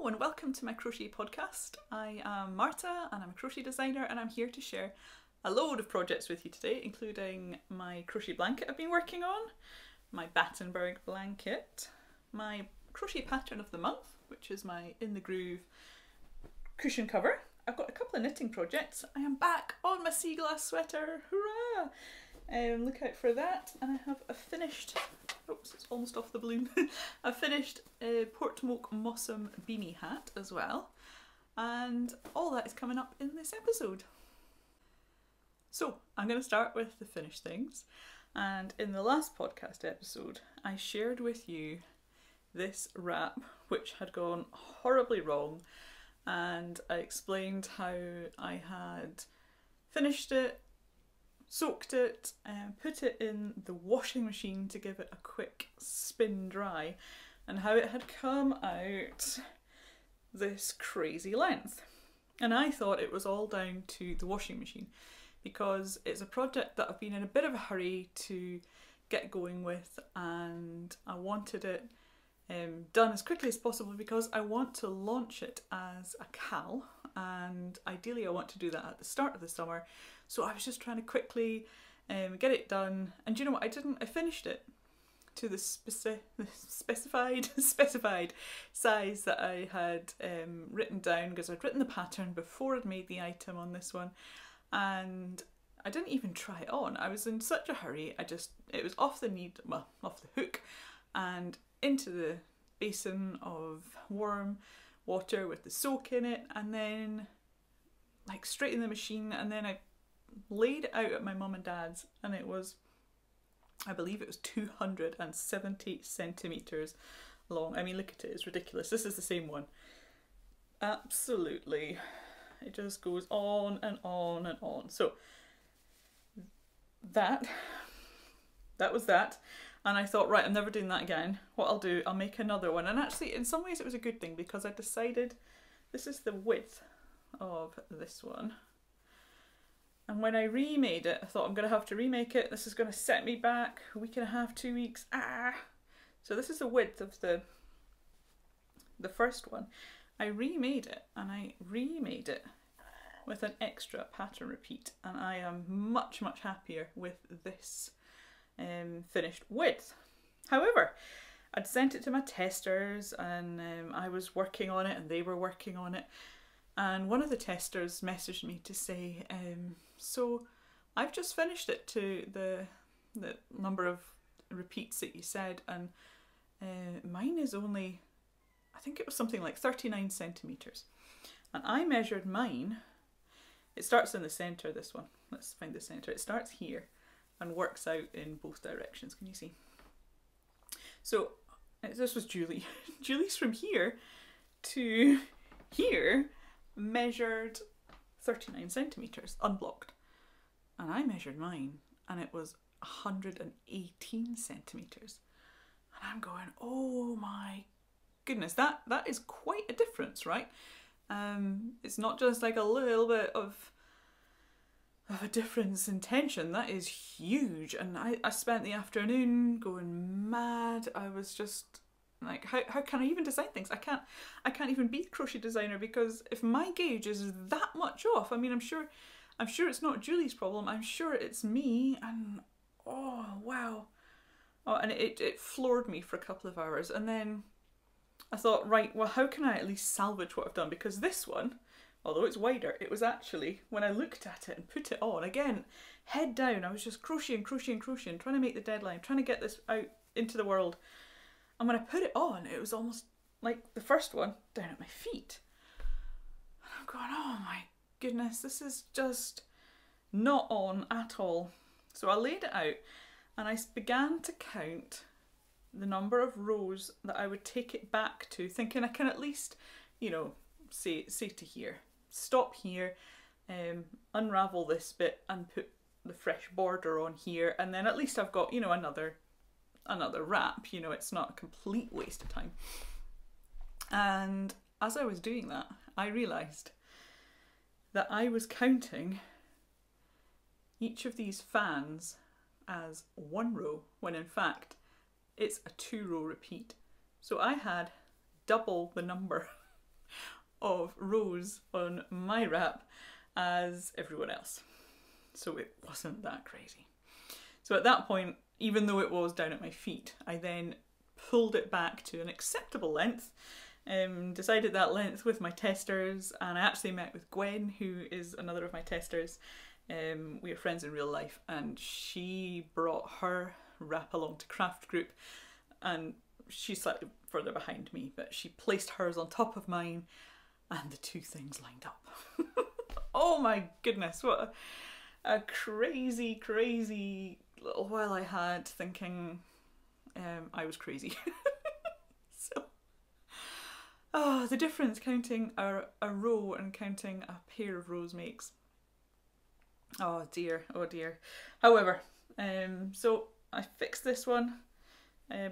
Hello and welcome to my crochet podcast. I am Marta and I'm a crochet designer and I'm here to share a load of projects with you today, including my crochet blanket I've been working on, my Battenberg blanket, my crochet pattern of the month, which is my In the Groove cushion cover. I've got a couple of knitting projects. I am back on my sea glass sweater, hurrah! Look out for that. And I have a finished, oops, it's almost off the balloon. A finished Portmoak Mossum beanie hat as well. And all that is coming up in this episode. So I'm going to start with the finished things. And in the last podcast episode, I shared with you this wrap, which had gone horribly wrong. And I explained how I had finished it, soaked it, and put it in the washing machine to give it a quick spin dry, and how it had come out this crazy length. And I thought it was all down to the washing machine, because it's a project that I've been in a bit of a hurry to get going with, and I wanted it done as quickly as possible because I want to launch it as a cal, and ideally I want to do that at the start of the summer. So I was just trying to quickly get it done, and you know what, I finished it to the specified size that I had written down, because I'd written the pattern before I'd made the item on this one, and I didn't even try it on. I was in such a hurry, it was off the hook, and into the basin of warm water with the soak in it, and then like straight in the machine, and then I laid it out at my mum and dad's, and it was, I believe it was 270 centimetres long. I mean, look at it, it's ridiculous. This is the same one. Absolutely. It just goes on and on and on. So that was that. And I thought, right, I'm never doing that again. What I'll do, I'll make another one. And actually, in some ways it was a good thing, because I decided this is the width of this one. And when I remade it, I thought I'm going to have to remake it. This is going to set me back a week and a half, 2 weeks. So this is the width of the first one. I remade it, and I remade it with an extra pattern repeat. And I am much, much happier with this finished width. However, I'd sent it to my testers, and I was working on it and they were working on it, and one of the testers messaged me to say, so I've just finished it to the number of repeats that you said, and mine is only, I think it was something like 39 centimetres, and I measured mine. It starts in the centre, this one, let's find the centre. It starts here and works out in both directions. Can you see? So this was Julie. Julie's from here to here measured 39 centimetres unblocked, and I measured mine and it was 118 centimetres, and I'm going, oh my goodness, that is quite a difference, right? It's not just like a little bit of a difference in tension. That is huge. And I spent the afternoon going mad. I was just like, how can I even design things? I can't even be a crochet designer, because if my gauge is that much off, I mean, I'm sure it's not Julie's problem, I'm sure it's me. And oh wow, and it floored me for a couple of hours. And then I thought, right, well, how can I at least salvage what I've done? Because this one, although it's wider, it was actually, when I looked at it and put it on, again, head down, I was just crocheting, trying to make the deadline, trying to get this out into the world. And when I put it on, it was almost like the first one down at my feet. And I'm going, oh my goodness, this is just not on at all. So I laid it out, and I began to count the number of rows that I would take it back to, thinking I can at least, you know, say to here, stop here, unravel this bit and put the fresh border on here, and then at least I've got, you know, another wrap, you know, it's not a complete waste of time. And as I was doing that, I realised that I was counting each of these fans as one row, when in fact it's a 2-row repeat. So I had double the number of rows on my wrap as everyone else. So it wasn't that crazy. So at that point, even though it was down at my feet, I then pulled it back to an acceptable length, decided that length with my testers, and I actually met with Gwen, who is another of my testers. We are friends in real life, and she brought her wrap along to craft group, and she's slightly further behind me, but she placed hers on top of mine and the two things lined up. Oh my goodness, what a crazy, crazy little while I had thinking I was crazy. So, the difference counting a row and counting a pair of rows makes. Oh dear, oh dear. However, so I fixed this one,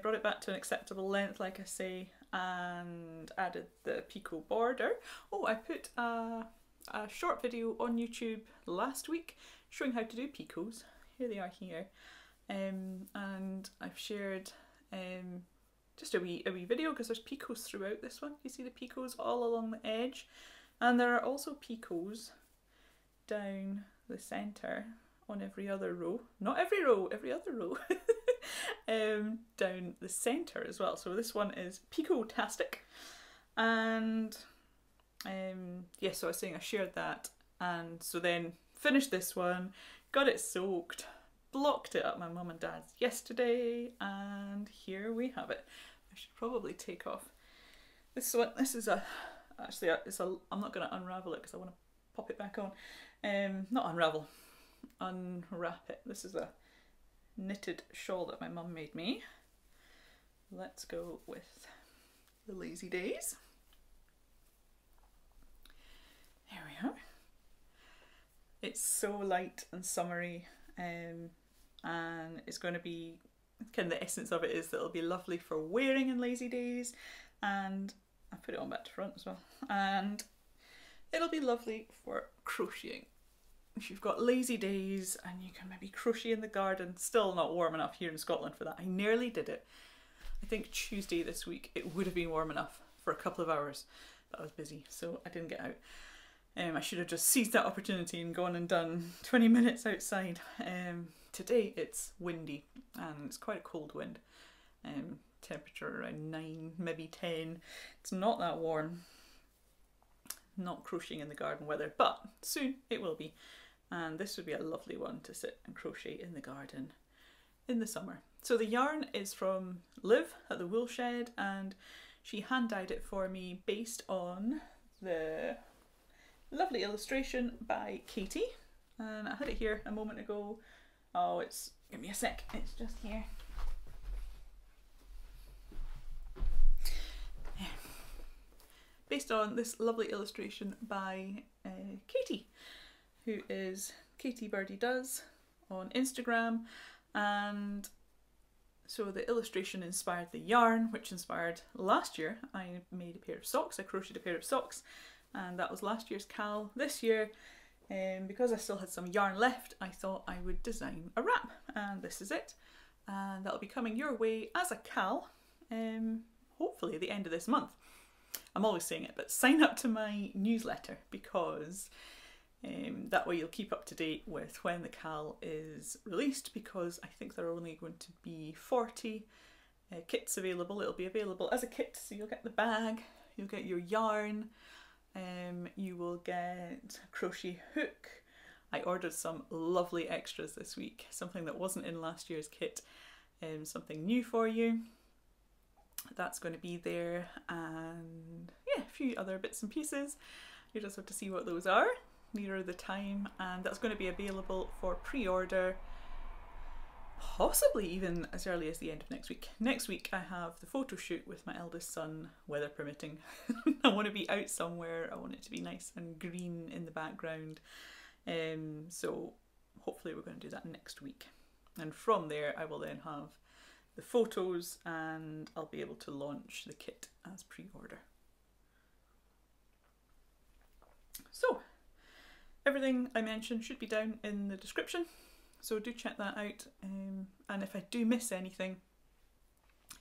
brought it back to an acceptable length, like I say, and added the picot border. Oh, I put a short video on YouTube last week showing how to do picots. Here they are here. And I've shared just a wee video, because there's picots throughout this one. You see the picots all along the edge, and there are also picots down the centre on every other row. Not every row, every other row. Down the centre as well. So this one is picotastic, and yeah, so I was saying I shared that, and so then finished this one, got it soaked, blocked it at my mum and dad's yesterday, and here we have it. I should probably take off this one. This is actually I'm not going to unravel it because I want to pop it back on. Not unravel, unwrap it. This is a knitted shawl that my mum made me. Let's go with the Lazy Days. There we are. It's so light and summery, and it's going to be, kind of the essence of it is that it'll be lovely for wearing in lazy days, and I put it on back to front as well, and it'll be lovely for crocheting. If you've got lazy days and you can maybe crochet in the garden, still not warm enough here in Scotland for that. I nearly did it. I think Tuesday this week it would have been warm enough for a couple of hours, but I was busy, so I didn't get out. I should have just seized that opportunity and gone and done 20 minutes outside. Today it's windy and it's quite a cold wind. Temperature around 9, maybe 10. It's not that warm. Not crocheting in the garden weather, but soon it will be. And this would be a lovely one to sit and crochet in the garden in the summer. So the yarn is from Liv at the Wool Shed, and she hand dyed it for me based on the lovely illustration by Katie. And I had it here a moment ago. Oh, give me a sec, it's just here. Yeah. Based on this lovely illustration by Katie, who is Katie Birdie Does on Instagram. And so the illustration inspired the yarn, which inspired last year. I made a pair of socks, I crocheted a pair of socks, and that was last year's cal. This year, because I still had some yarn left, I thought I would design a wrap, and this is it. And that'll be coming your way as a cal, hopefully at the end of this month. I'm always saying it, but sign up to my newsletter, because that way you'll keep up to date with when the cal is released, because I think there are only going to be 40 kits available. It'll be available as a kit, so you'll get the bag, you'll get your yarn, you will get a crochet hook. I ordered some lovely extras this week, something that wasn't in last year's kit, something new for you. That's going to be there, and yeah, a few other bits and pieces. You just have to see what those are nearer the time, and that's going to be available for pre-order possibly even as early as the end of next week. Next week I have the photo shoot with my eldest son, weather permitting. I want to be out somewhere, I want it to be nice and green in the background, so hopefully we're going to do that next week, and from there I will then have the photos and I'll be able to launch the kit as pre-order. So everything I mentioned should be down in the description, so do check that out, and if I do miss anything,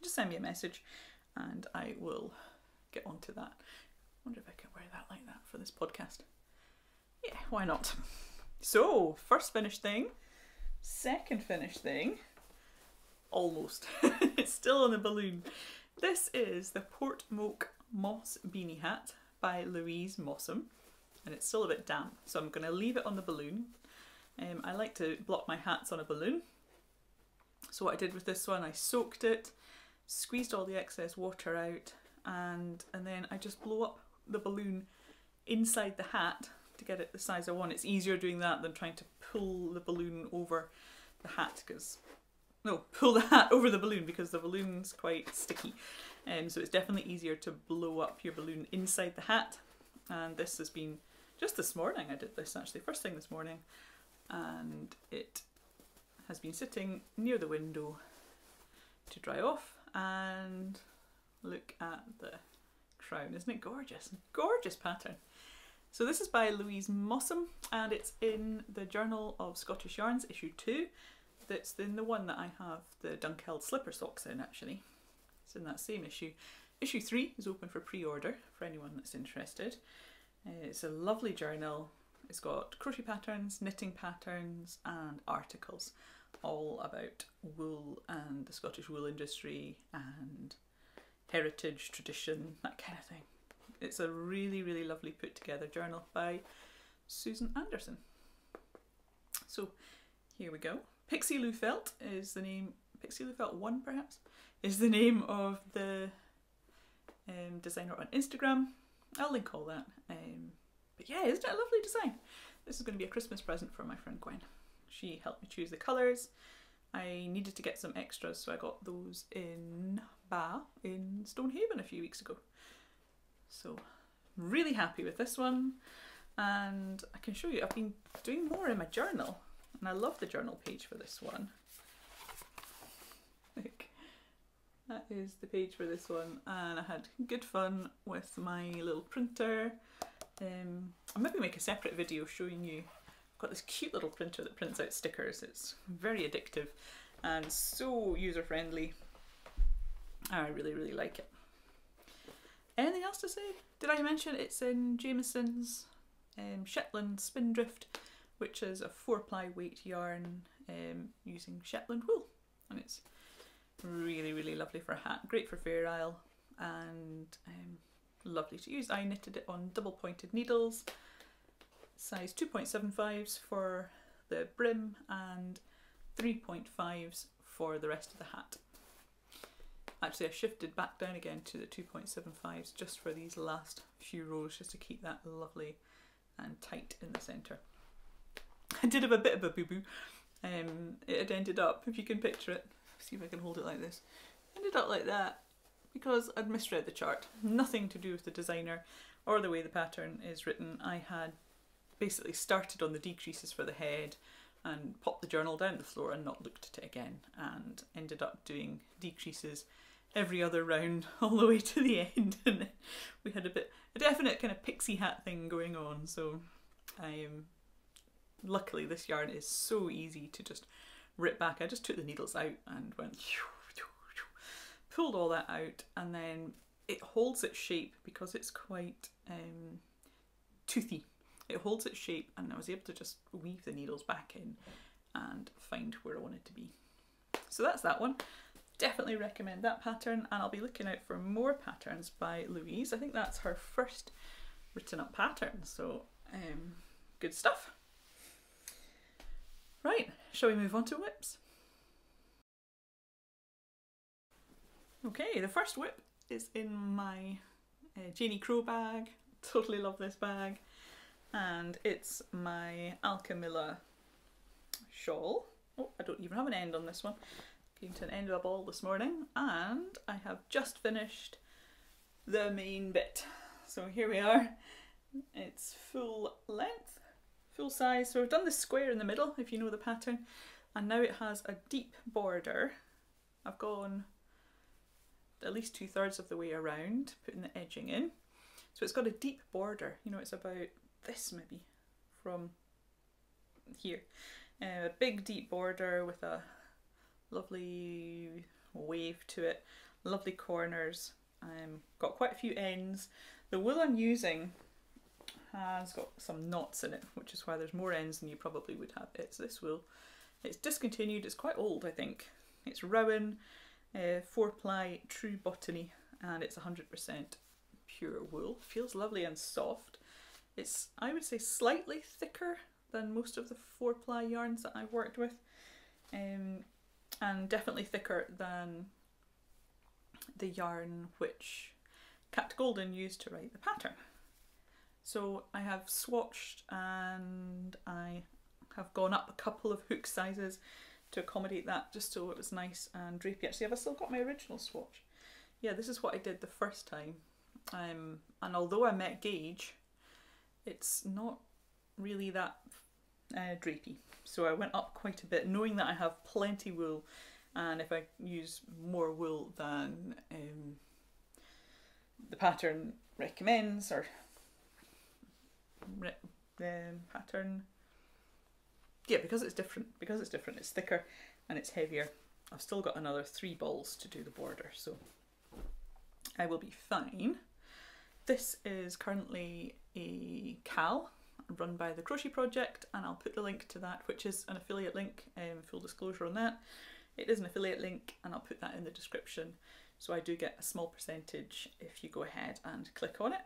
just send me a message and I will get onto that. wonder if I can wear that like that for this podcast. Yeah, why not? So, first finished thing, second finished thing, almost. It's still on the balloon. This is the Portmoak Moss Beanie Hat by Louise Mossam, and it's still a bit damp, so I'm going to leave it on the balloon. I like to block my hats on a balloon. So what I did with this one, I soaked it, squeezed all the excess water out, and then I just blow up the balloon inside the hat to get it the size I want. It's easier doing that than trying to pull the balloon over the hat, pull the hat over the balloon because the balloon's quite sticky. So it's definitely easier to blow up your balloon inside the hat. And this has been, just this morning I did this actually, first thing this morning, and it has been sitting near the window to dry off. And look at the crown, isn't it gorgeous? Gorgeous pattern. So this is by Louise Mossam, and it's in the Journal of Scottish Yarns, issue 2. That's in the one that I have the Dunkeld slipper socks in, actually. It's in that same issue. Issue 3 is open for pre-order for anyone that's interested. It's a lovely journal. It's got crochet patterns, knitting patterns and articles all about wool and the Scottish wool industry and heritage, tradition, that kind of thing. It's a really, really lovely put together journal by Susan Anderson. So here we go. Pixie Lou Felt is the name, Pixie Lou Felt 1 perhaps, is the name of the designer on Instagram. I'll link all that. But yeah, isn't it a lovely design? This is going to be a Christmas present for my friend Gwen. She helped me choose the colours. I needed to get some extras, so I got those in Bath in Stonehaven a few weeks ago. So really happy with this one, and I can show you, I've been doing more in my journal, and I love the journal page for this one. Look, that is the page for this one, and I had good fun with my little printer. I'll maybe make a separate video showing you. I've got this cute little printer that prints out stickers. It's very addictive and so user friendly. I really, really like it. Anything else to say? Did I mention it's in Jamieson's Shetland Spindrift, which is a 4-ply weight yarn using Shetland wool, and it's really, really lovely for a hat. Great for Fair Isle, and lovely to use. I knitted it on double pointed needles, size 2.75s for the brim and 3.5s for the rest of the hat. Actually, I shifted back down again to the 2.75s just for these last few rows, just to keep that lovely and tight in the centre. I did have a bit of a boo-boo. It had ended up, if you can picture it, see if I can hold it like this, ended up like that because I'd misread the chart. Nothing to do with the designer or the way the pattern is written. I had basically started on the decreases for the head and popped the journal down the floor and not looked at it again, and ended up doing decreases every other round all the way to the end, and we had a definite kind of pixie hat thing going on. So luckily this yarn is so easy to just rip back. I just took the needles out and went pulled all that out, and then it holds its shape because it's quite toothy. It holds its shape, and I was able to just weave the needles back in and find where I wanted to be. So that's that one. Definitely recommend that pattern, and I'll be looking out for more patterns by Louise. I think that's her first written up pattern, so good stuff. Right, shall we move on to whips? Okay, the first whip is in my Janie Crow bag. Totally love this bag. And it's my Alchemilla shawl. Oh, I don't even have an end on this one. Came to an end of a ball this morning, and I have just finished the main bit. So here we are. It's full length, full size. So I've done the square in the middle, if you know the pattern, and now it has a deep border. I've gone at least 2/3 of the way around, putting the edging in. So it's got a deep border, you know, it's about this maybe from here. A big deep border with a lovely wave to it, lovely corners. Got quite a few ends, The wool I'm using has got some knots in it, which is why there's more ends than you probably would have. It's this wool. It's discontinued, it's quite old I think. It's Rowan, 4-ply true botany, and it's 100% pure wool. Feels lovely and soft. It's, I would say, slightly thicker than most of the 4-ply yarns that I've worked with, and definitely thicker than the yarn which Cat Golden used to write the pattern. So I have swatched and I have gone up a couple of hook sizes to accommodate that, just so it was nice and drapey. Actually, I've still got my original swatch. Yeah, this is what I did the first time. And although I met gauge, it's not really that drapey. So I went up quite a bit, knowing that I have plenty wool, and if I use more wool than the pattern recommends, or pattern, yeah, because it's different, it's thicker and it's heavier. I've still got another 3 balls to do the border, so I will be fine. This is currently a CAL run by the Crochet Project, and I'll put the link to that, which is an affiliate link, full disclosure on that. It is an affiliate link and I'll put that in the description, so I do get a small percentage if you go ahead and click on it.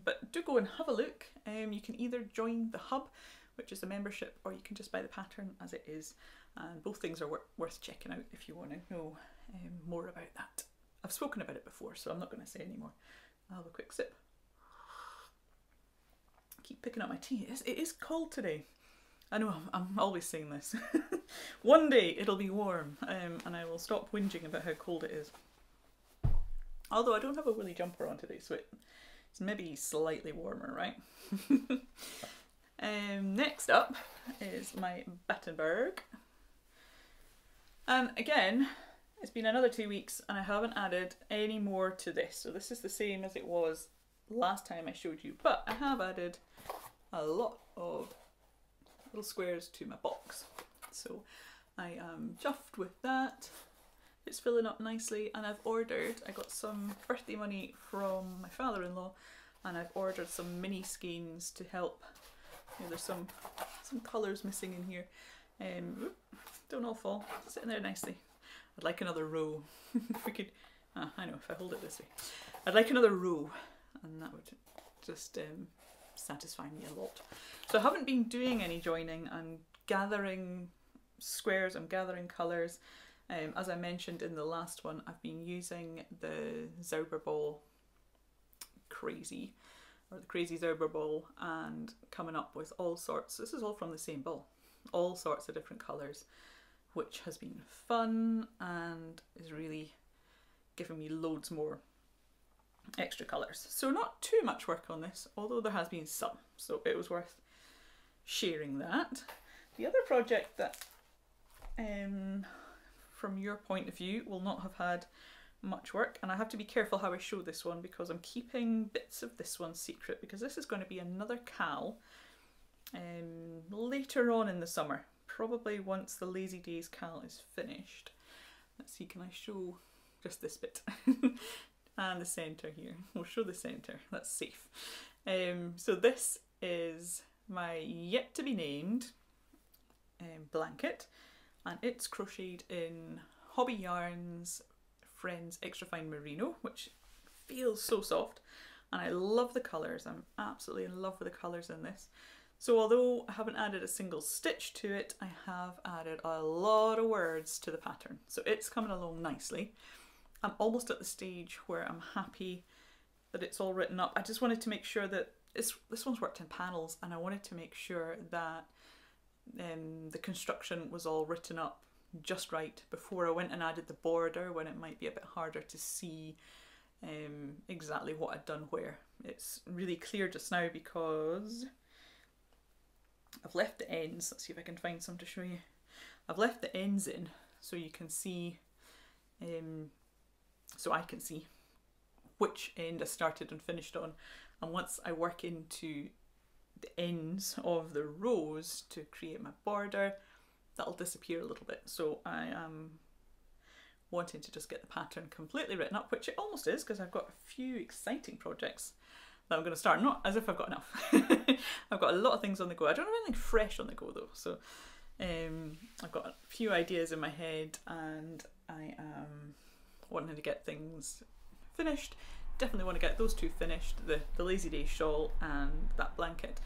But do go and have a look. You can either join the Hub, which is a membership, or you can just buy the pattern as it is, and both things are worth checking out if you want to know more about that. I've spoken about it before, so I'm not going to say any more. I'll have a quick sip. Keep picking up my tea. It is cold today. I know, I'm always saying this. One day it'll be warm, and I will stop whinging about how cold it is. Although I don't have a woolly jumper on today, so it's maybe slightly warmer, right? Next up is my Battenberg. And again, it's been another 2 weeks and I haven't added any more to this. So this is the same as it was last time I showed you, but I have added a lot of little squares to my box. So I am chuffed with that. It's filling up nicely, and I got some birthday money from my father-in-law, and I've ordered some mini skeins to help. You know, there's some colours missing in here. Don't all fall, sitting there nicely. I'd like another row. If we could, I know, if I hold it this way. I'd like another row, and that would just satisfy me a lot. So I haven't been doing any joining. I'm gathering squares, I'm gathering colours. As I mentioned in the last one, I've been using the Zauberball Crazy, or the Crazy Zauberball, and coming up with all sorts, this is all from the same ball, all sorts of different colours, which has been fun and is really giving me loads more extra colours. So not too much work on this, although there has been some, so it was worth sharing that. The other project that from your point of view will not have had much work, and I have to be careful how I show this one because I'm keeping bits of this one secret, because this is going to be another CAL later on in the summer, probably once the Lazy Days CAL is finished. Let's see, can I show just this bit? And the centre here. We'll show the centre, that's safe. So this is my yet to be named blanket, and it's crocheted in Hobbii Yarns Friends Extra Fine Merino, which feels so soft, and I love the colours. I'm absolutely in love with the colours in this. So although I haven't added a single stitch to it, I have added a lot of words to the pattern, so it's coming along nicely. I'm almost at the stage where I'm happy that it's all written up. I just wanted to make sure that this one's worked in panels, and I wanted to make sure that the construction was all written up just right before I went and added the border, when it might be a bit harder to see exactly what I'd done where. It's really clear just now because I've left the ends. Let's see if I can find some to show you. I've left the ends in so you can see, so I can see which end I started and finished on, and once I work into the ends of the rows to create my border, that'll disappear a little bit. So I am wanting to just get the pattern completely written up, which it almost is, because I've got a few exciting projects that I'm going to start. Not as if I've got enough. I've got a lot of things on the go. I don't have anything fresh on the go though, so I've got a few ideas in my head, and I am wanting to get things finished. Definitely want to get those two finished, the Lazy Day shawl and that blanket.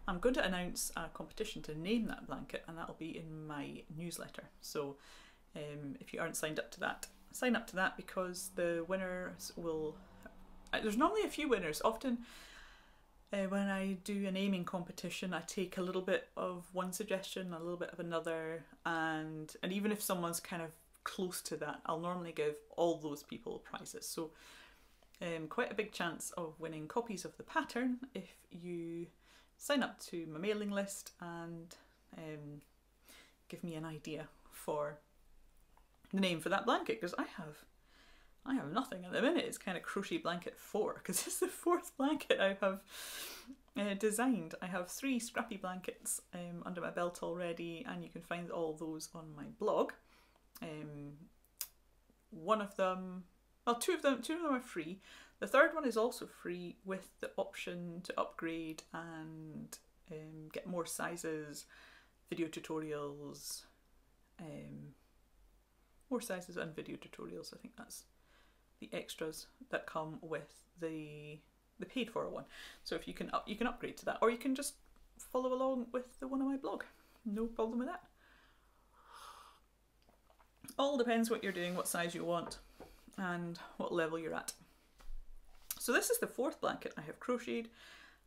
I'm going to announce a competition to name that blanket, and that'll be in my newsletter. So if you aren't signed up to that, sign up to that, because the winners will... There's normally a few winners. Often when I do a naming competition, I take a little bit of one suggestion, a little bit of another, and even if someone's kind of close to that, I'll normally give all those people prizes. So quite a big chance of winning copies of the pattern if you sign up to my mailing list and give me an idea for the name for that blanket, because I have nothing at the minute. It's kind of Crochet Blanket 4, because it's the 4th blanket I have designed. I have 3 scrappy blankets under my belt already, and you can find all those on my blog. One of them, well, two of them are free. The 3rd one is also free, with the option to upgrade and get more sizes, video tutorials, more sizes and video tutorials. I think that's the extras that come with the paid for one. So if you can upgrade to that, or you can just follow along with the one on my blog. No problem with that. All depends what you're doing, what size you want, and what level you're at. So this is the 4th blanket I have crocheted,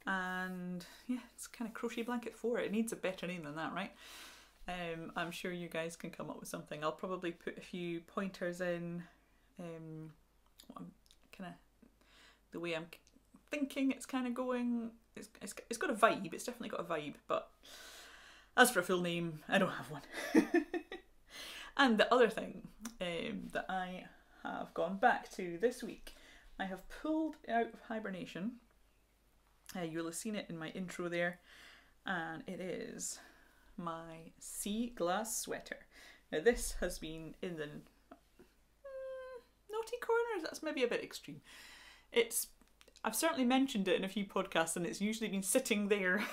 and yeah, it's kind of Crochet Blanket 4. It needs a better name than that, right? I'm sure you guys can come up with something. I'll probably put a few pointers in. Kind of the way I'm thinking it's kind of going. It's got a vibe. It's definitely got a vibe. But as for a full name, I don't have one. And the other thing that I have gone back to this week, I have pulled out of hibernation. You'll have seen it in my intro there, and it is my sea glass sweater. Now this has been in the naughty corners. That's maybe a bit extreme. I've certainly mentioned it in a few podcasts, and it's usually been sitting there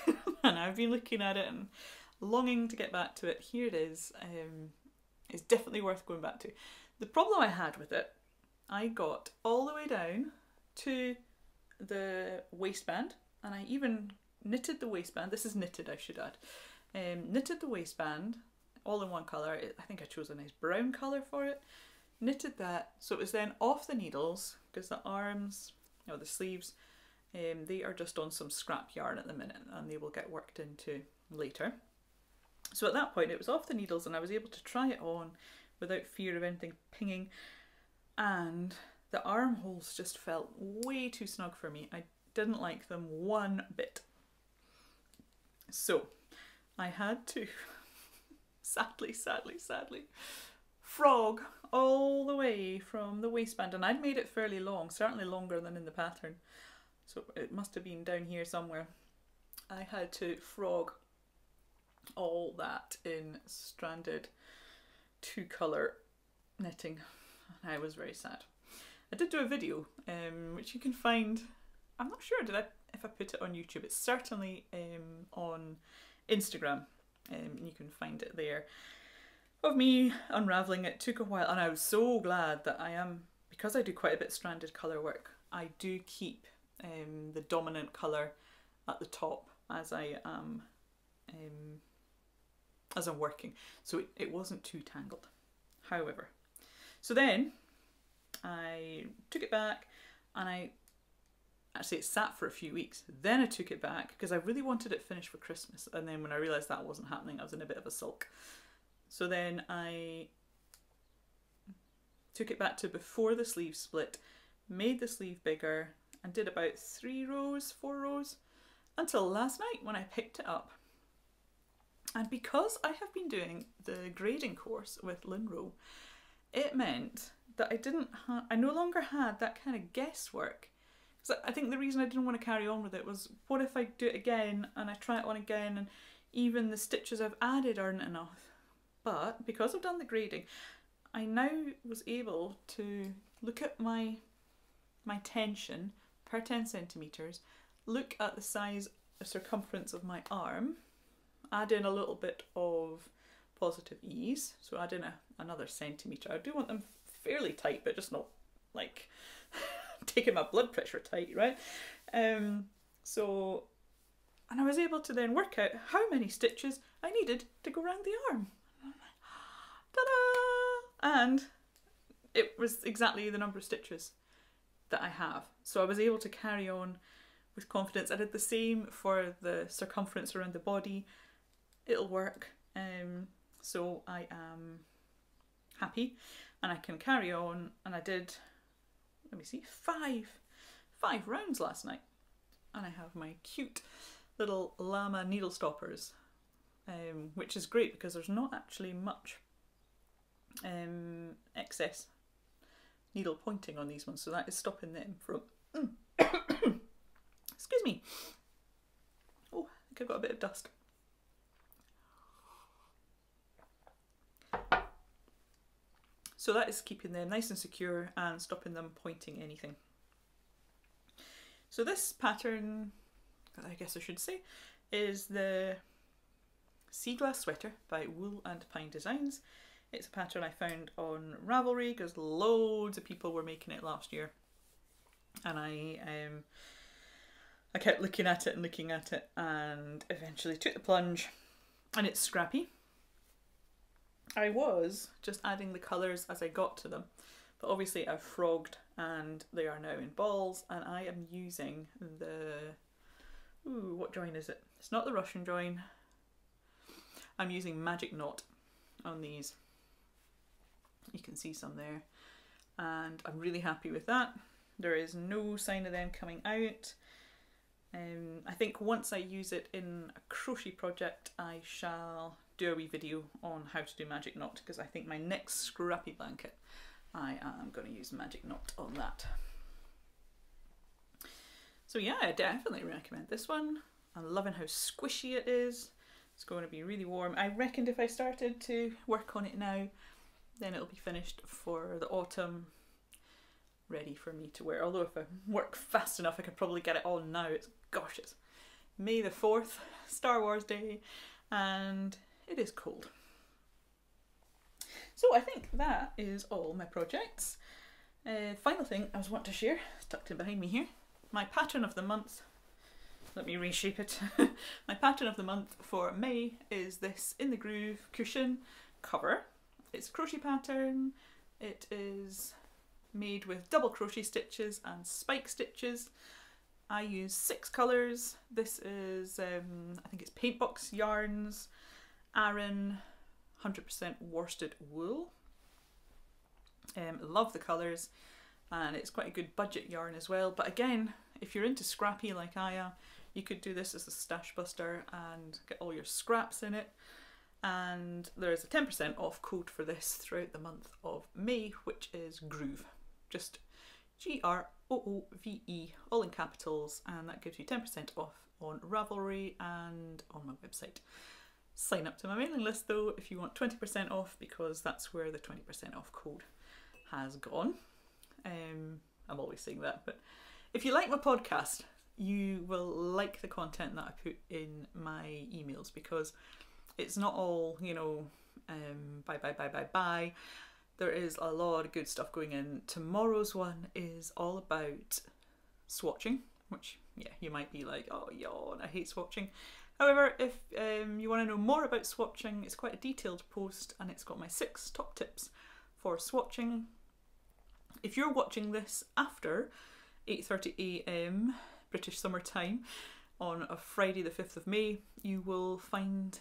and I've been looking at it and longing to get back to it. Here it is. It's definitely worth going back to. The problem I had with it, I got all the way down to the waistband, and I even knitted the waistband. This is knitted, I should add. Knitted the waistband all in one colour. I think I chose a nice brown colour for it. Knitted that, so it was then off the needles, because the arms, or the sleeves, they are just on some scrap yarn at the minute, and they will get worked into later. So at that point it was off the needles, and I was able to try it on without fear of anything pinging, and the armholes just felt way too snug for me. I didn't like them one bit. So I had to sadly frog all the way from the waistband, and I'd made it fairly long, certainly longer than in the pattern, so it must have been down here somewhere. I had to frog all that in stranded 2-colour knitting, and I was very sad. I did do a video which you can find, I'm not sure if I put it on YouTube. It's certainly on Instagram, you can find it there, of me unravelling it. Took a while, and I was so glad that because I do quite a bit of stranded colour work, I do keep the dominant colour at the top as I am working, so it wasn't too tangled. However, so then I took it back, and actually it sat for a few weeks. Then I took it back because I really wanted it finished for Christmas, and then when I realised that wasn't happening, I was in a bit of a sulk. So then I took it back to before the sleeve split, made the sleeve bigger, and did about 4 rows, until last night when I picked it up. And because I have been doing the grading course with Linrow, it meant that I no longer had that kind of guesswork. Because I think the reason I didn't want to carry on with it was, what if I do it again and I try it on again and even the stitches I've added aren't enough? But because I've done the grading, I now was able to look at my tension per 10 centimetres, look at the size, the circumference of my arm, add in a little bit of positive ease, so add in another centimetre. I do want them fairly tight, but just not like taking my blood pressure tight, right? So, and I was able to then work out how many stitches I needed to go around the arm. Ta-da! And it was exactly the number of stitches that I have. So I was able to carry on with confidence. I did the same for the circumference around the body. It'll work. So I am happy and I can carry on. And I did, let me see, five rounds last night. And I have my cute little llama needle stoppers, which is great because there's not actually much excess needle pointing on these ones, so that is stopping them from excuse me, oh, I think I've got a bit of dust. So that is keeping them nice and secure and stopping them pointing anything. So this pattern, I guess I should say, is the Sea Glass Sweater by Wool and Pine Designs. It's a pattern I found on Ravelry because loads of people were making it last year, and I kept looking at it and eventually took the plunge, and it's scrappy. I was just adding the colours as I got to them, but obviously I've frogged and they are now in balls, and I am using the, ooh, what join is it? It's not the Russian join. I'm using Magic Knot on these. You can see some there, and I'm really happy with that. There is no sign of them coming out. I think once I use it in a crochet project, I shall do a wee video on how to do Magic Knot, because I think my next scrappy blanket, I am going to use Magic Knot on that. So yeah, I definitely recommend this one. I'm loving how squishy it is. It's going to be really warm. I reckoned if I started to work on it now, then it'll be finished for the autumn, ready for me to wear. Although if I work fast enough, I could probably get it on now. It's gorgeous. May the 4th, Star Wars Day, and it is cold. So I think that is all my projects. Final thing I was wanting to share, it's tucked in behind me here, my pattern of the month. Let me reshape it. My pattern of the month for May is this In the Groove cushion cover. It's a crochet pattern. It is made with double crochet stitches and spike stitches. I use 6 colours. This is, I think it's Paintbox yarns, Aran, 100% worsted wool. Love the colours, and it's quite a good budget yarn as well. But again, if you're into scrappy like I am, you could do this as a stash buster and get all your scraps in it. And there's a 10% off code for this throughout the month of May, which is Groove. Just GROOVE, all in capitals, and that gives you 10% off on Ravelry and on my website. Sign up to my mailing list though if you want 20% off, because that's where the 20% off code has gone. I'm always saying that, but if you like my podcast, you will like the content that I put in my emails, because it's not all, you know, bye. There is a lot of good stuff going in. Tomorrow's one is all about swatching, which, yeah, you might be like, oh yawn, I hate swatching. However, if you want to know more about swatching, it's quite a detailed post, and it's got my 6 top tips for swatching. If you're watching this after 8:30 AM British Summer Time on a Friday the 5th of May, you will find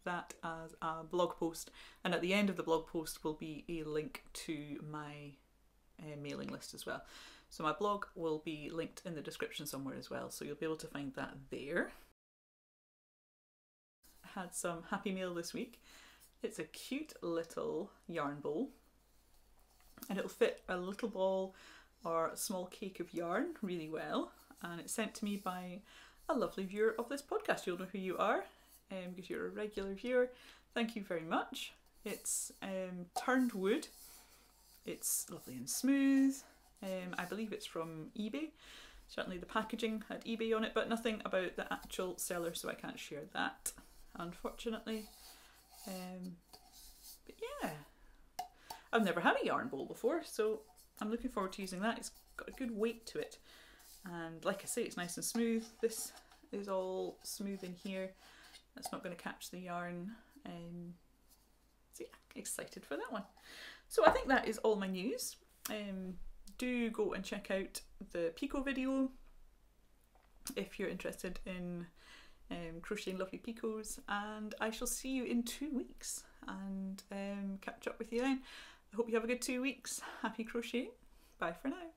that as a blog post, and at the end of the blog post will be a link to my mailing list as well. So my blog will be linked in the description somewhere as well, so you'll be able to find that there. I had some Happy Mail this week. It's a cute little yarn bowl, and it'll fit a little ball or a small cake of yarn really well, and it's sent to me by a lovely viewer of this podcast. You'll know who you are, because you're a regular viewer. Thank you very much. It's turned wood. It's lovely and smooth. I believe it's from eBay. Certainly the packaging had eBay on it, but nothing about the actual seller, so I can't share that, unfortunately. But yeah, I've never had a yarn bowl before, so I'm looking forward to using that. It's got a good weight to it, and like I say, it's nice and smooth. This is all smooth in here. That's not going to catch the yarn. So yeah, excited for that one. So I think that is all my news. Do go and check out the Picot video if you're interested in crocheting lovely picots, and I shall see you in 2 weeks and catch up with you then. I hope you have a good 2 weeks. Happy crocheting. Bye for now.